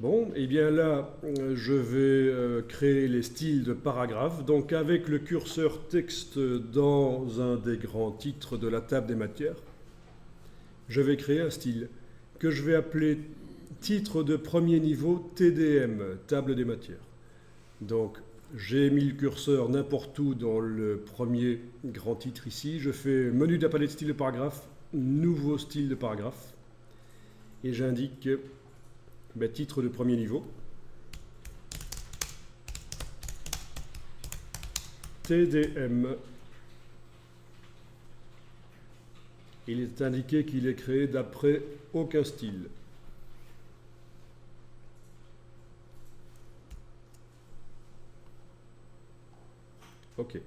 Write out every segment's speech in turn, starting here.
Bon, et bien là, je vais créer les styles de paragraphes. Donc avec le curseur texte dans un des grands titres de la table des matières, je vais créer un style que je vais appeler titre de premier niveau TDM, table des matières. Donc j'ai mis le curseur n'importe où dans le premier grand titre ici. Je fais menu de la palette style de paragraphe, nouveau style de paragraphe. Et j'indique titre de premier niveau. TDM. Il est indiqué qu'il est créé d'après aucun style. OK.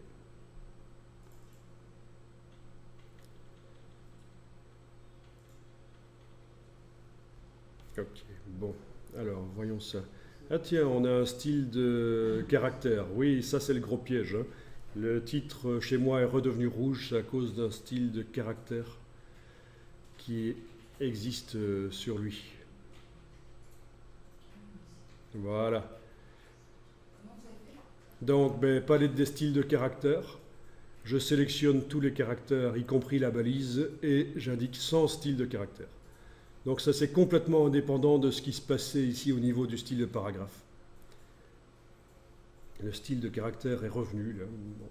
OK, bon. Alors, voyons ça. Ah tiens, on a un style de caractère. Oui, ça c'est le gros piège, hein. Le titre chez moi est redevenu rouge à cause d'un style de caractère qui existe sur lui. Voilà. Donc, palette des styles de caractères. Je sélectionne tous les caractères, y compris la balise, et j'indique 100 styles de caractères. Donc ça c'est complètement indépendant de ce qui se passait ici au niveau du style de paragraphe. Le style de caractère est revenu là. Bon.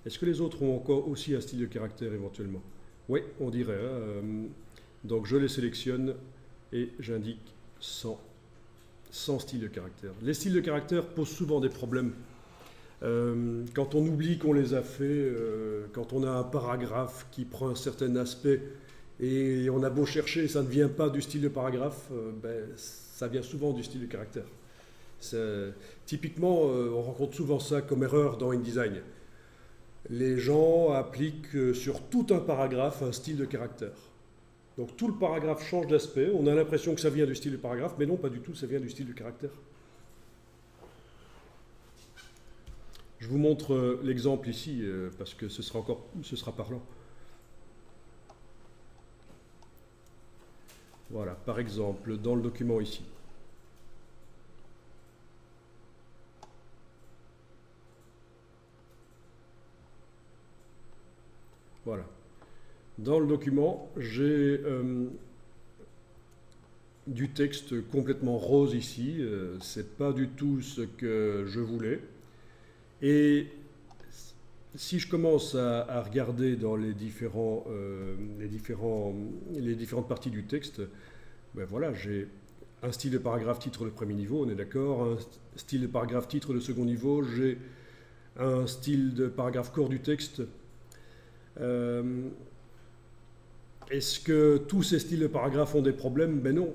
Est-ce que les autres ont encore aussi un style de caractère éventuellement? Oui, on dirait. Hein, donc je les sélectionne et j'indique 100 styles de caractère. Les styles de caractère posent souvent des problèmes. Quand on oublie qu'on les a fait, quand on a un paragraphe qui prend un certain aspect et on a beau chercher, ça ne vient pas du style de paragraphe, ça vient souvent du style de caractère. Typiquement, on rencontre souvent ça comme erreur dans InDesign. Les gens appliquent sur tout un paragraphe un style de caractère. Donc tout le paragraphe change d'aspect, on a l'impression que ça vient du style de paragraphe, mais non, pas du tout, ça vient du style de caractère. Je vous montre l'exemple ici, parce que ce sera parlant. Voilà, par exemple, dans le document ici. Voilà. Dans le document, j'ai du texte complètement rose ici. C'est pas du tout ce que je voulais. Et si je commence à regarder dans les différentes parties du texte, voilà, j'ai un style de paragraphe titre de premier niveau, on est d'accord, un style de paragraphe titre de second niveau, j'ai un style de paragraphe corps du texte. Est-ce que tous ces styles de paragraphes ont des problèmes? Ben non.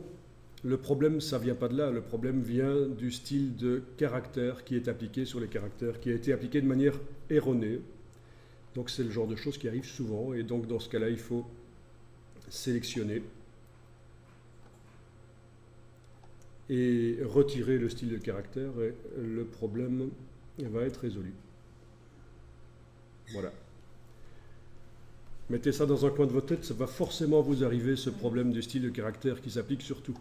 Le problème, ça ne vient pas de là. Le problème vient du style de caractère qui est appliqué sur les caractères, qui a été appliqué de manière erronée. Donc c'est le genre de choses qui arrive souvent. Et donc dans ce cas-là, il faut sélectionner et retirer le style de caractère et le problème va être résolu. Voilà. Mettez ça dans un coin de votre tête, ça va forcément vous arriver, ce problème du style de caractère qui s'applique sur tout.